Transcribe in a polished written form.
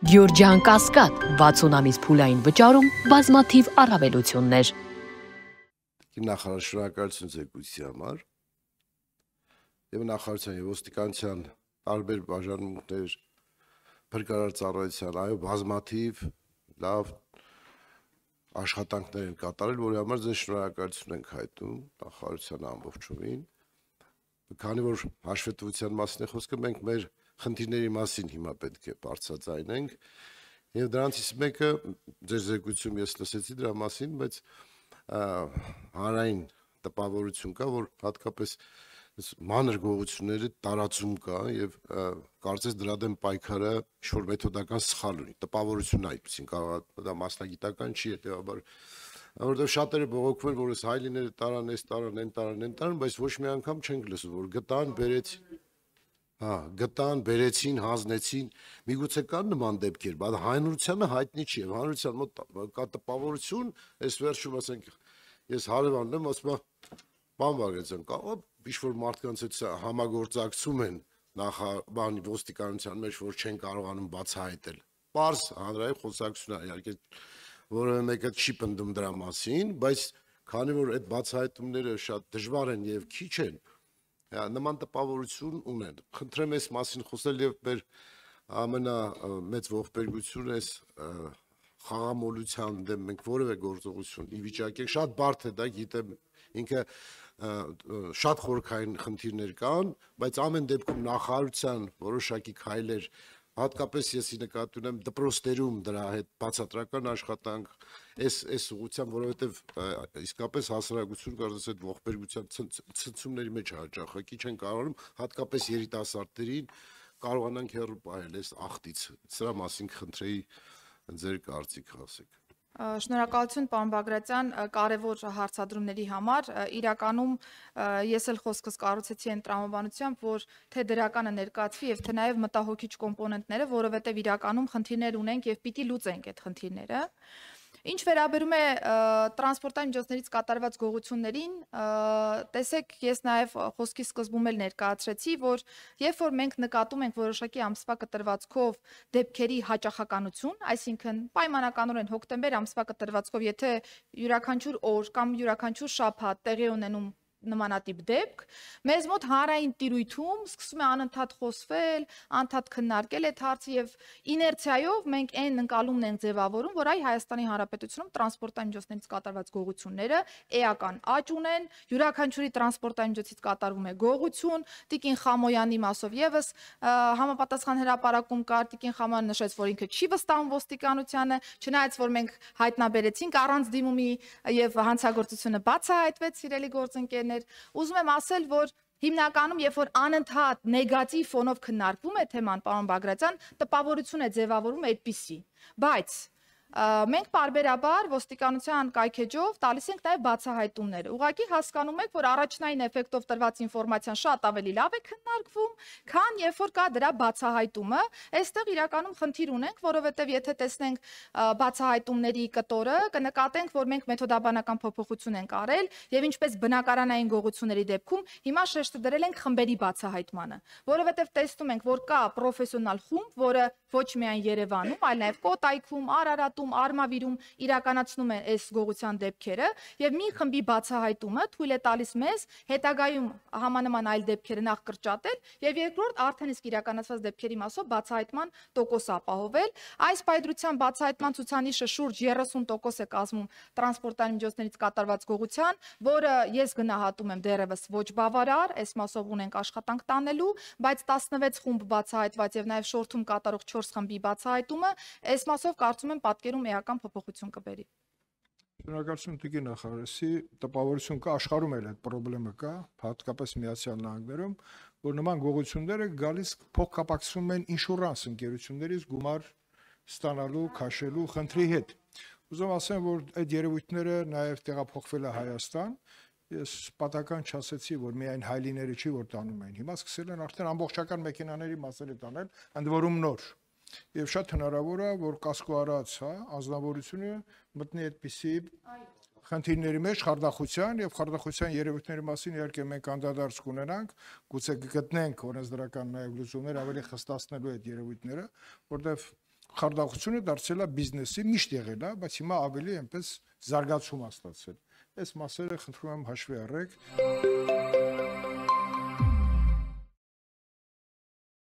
Գյորջյան Կասկադ 60 ամիս փուլային վճարում բազմաթիվ առավելություններ։ Նախարար շնորհակալություն զեկույցի համար եւ նախարարության եւ ոստիկանության տարբեր բաժանմունքներ փրկարար ծառայության այո բազմաթիվ լավ աշխատանքներ են կատարել, որի համար ձեզ շնորհակալություն ենք հայտնում նախարարության ամբողջովին։ Քանի որ հաշվետվության մասին է խոսքը, մենք մեր խնդիրների մասին հիմա պետք է բարձրաձայնենք եւ դրանցից մեկը ձեր զեկույցում ես լսեցի դրա մասին, բայց հանրային տպավորություն կա, որ հատկապես մանր գողությունների տարածում կա եւ կարծես դրա դեմ պայքարը ինչ-որ մեթոդական սխալ ունի, տպավորություն այդպեսին կարող է դա մասնագիտական չի հետեւաբար որովհետեւ շատերը բողոքվում են, որ այս հայլիները տարան, այս տարան, այն տարան, բայց ոչ մի անգամ չենք լսում, որ գտան, բերեցին գտան, բերեցին, հանձնեցին, միգուցե կան նման դեպքեր, բայց հանրությանը հայտնի չի, եւ հանրության մոտ կա տպավորություն, այս վերջում ասենք, ես հարևանն եմ, ասում եմ, բան Վագեցյան, կարող ինչ-որ մարդկանց հետ համագործակցում են նախաբանի ոստիկանության մեջ, որ չեն կարողանում բացահայտել։ Պարզ հանրային խոսակցություն է, իհարկե, որևէ մեկը չի պնդում դրա մասին, բայց քանի որ այդ բացահայտումները շատ դժվար են եւ քիչ են, նման տպավորություն ունեն։ Խնդրեմ այս մասին խոսել եւ մեր ամենամեծ ողբերգությունը այս խաղամոլության դեմ մենք որևէ գործողություն ի վիճակի ենք, շատ բարդ է դա, գիտեմ, ինքը շատ խորքային խնդիրներ կան, բայց ամեն դեպքում նախարարության որոշակի քայլեր, հատկապես եսի նկատի ունեմ դպրոցներում դրա հետ բացատրական աշխատանք, այս ուղղությամբ, որովհետև իսկապես հասարակություն կարծես այդ ողբերգության ցնցումների մեջ հաճախակի չեն կարողանում, հատկապես երիտասարդներին կարողանանք հեռու պահել այս ախտից։ Սրա մասին կխնդրեի ձեր կարծիքը ասեք։ Շնորհակալություն պարոն Բագրատյան կարևոր հարցադրումների համար, իրականում ես էլ խոսքս կառուցեցի այն տրամաբանությամբ, որ թե դրականը ներկայացվի եւ թե նաեւ մտահոգիչ կոմպոնենտները, որովհետեւ իրականում խնդիրներ ունենք եւ պիտի լուծենք այդ խնդիրները։ Ինչ վերաբերում է տրանսպորտային միջոցներից կատարված գողություններին, տեսեք, ես նաև խոսքի սկզբում էլ ներկայացրեցի, որ երբ որ մենք նկատում ենք որոշակի ամսվա կտրվածքով դեպքերի հաճախականություն, այսինքն պայմանականորեն հոկտեմբեր ամսվա կտրվածքով, եթե յուրաքանչյուր օր կամ յուրաքանչյուր շաբաթ տեղի ունենում նմանատիպ դեպք, մեզ մոտ հանրային տիրույթում սկսում է անընդհատ խոսվել, անդադ քննարկել այդ հարցը եւ իներցիայով մենք այն ընկալումն ենք ձևավորում, որ այ Հայաստանի Հանրապետությունում տրանսպորտային միջոցներից կատարված գողությունները էական աճ ունեն, յուրաքանչյուրի տրանսպորտային միջոցից կատարվում է գողություն, Տիկին Խամոյանի մասով եւս համապատասխան հրապարակում կար, Տիկին Խամոյանը նշեց, որ ինքը չի վստահում ոստիկանությանը, չնայած որ մենք հայտնաբերեցինք առանց դիմումի եւ հանցագործությունը բացահայտվեց, սիրելի գործընկերներ, ուզում եմ ասել, որ հիմնականում, երբ որ անընդհատ նեգատիվ ֆոնով քննարկվում է թեման, պարոն Բագրատյան, տպավորություն է ձևավորում այդպիսի, բայց մենք պարբերաբար ոստիկանության կայքեջով տալիս ենք նաև բացահայտումներ։ Ուղղակի հասկանում եք, որ առաջնային էֆեկտով տրված ինֆորմացիան շատ ավելի լավ է քննարկվում, քան երբ որ կա դրա բացահայտումը։ Այստեղ իրականում խնդիր ունենք, որովհետև եթե տեսնենք բացահայտումների կտորը, կնկատենք, որ մենք մեթոդաբանական փոփոխություն ենք արել եւ ինչպես բնակարանային գողությունների դեպքում հիմա շեշտը դրել ենք խմբերի բացահայտմանը, որովհետև տեսնում ենք, որ կա պրոֆեսիոնալ խումբ, որը ոչ միայն Երևանում, այլ նաև Կոտայքում, Արարատում, Արմավիրում իրականացնում են այս գողության դեպքերը եւ մի խմբի բացահայտումը թույլ է տալիս մեզ հետագայում համանման այլ դեպքերը նախ կրճատել եւ երկրորդ արդեն իսկ իրականացված դեպքերի մասով բացահայտման տոկոս ապահովել։ Այս պայծրության բացահայտման ցուցանիշը շուրջ 30% է կազմում տրանսպորտային միջոցներից կատարված գողության, որը ես գնահատում եմ դեռևս ոչ բավարար, այս մասով ունենք աշխատանք տանելու, բայց 16 խումբ բացահայտված եւ նաեւ շորթում կատարող 4 խմբի բացահայտումը այս մասով կարծում եմ պատկերում էական փոփոխություն կբերի։ Շնորհակալություն Տիկին նախարարի, տպավորություն կա, աշխարհում էլ այդ խնդրեմը կա, հատկապես Միացյալ Նահանգներում, որ նման գողությունները գալիս փոխկապակցվում են ինշուրանս ընկերություններից գումար ստանալու, քաշելու խնդրի հետ։ Ուզում ասեմ, որ այդ երևույթները նաև տեղափոխվել է Հայաստան։ Ես պատական չասեցի, որ միայն հայլիները չի, որ տանում են։ Հիմա սկսել են արդեն ամբողջական մեքենաների մասերը տանել, ընդ որում նոր։ Եվ շատ հնարավոր է, որ կասկո արած, անձնավորությունը մտնի այդպիսի խնդիրների մեջ խարդախության եւ խարդախության երևույթների մասին իհարկե մենք անդրադարձ կունենանք, գուցե գտնենք օրենսդրական նաեւ լուծումներ ավելի խստացնելու այդ երևույթները, որտեղ խարդախությունը դարձել է բիզնեսի միշտ եղել է, բայց հիմա ավելի այնպես զարգացում է ստացել։ Այս մասերը խնդրում եմ հաշվի առեք։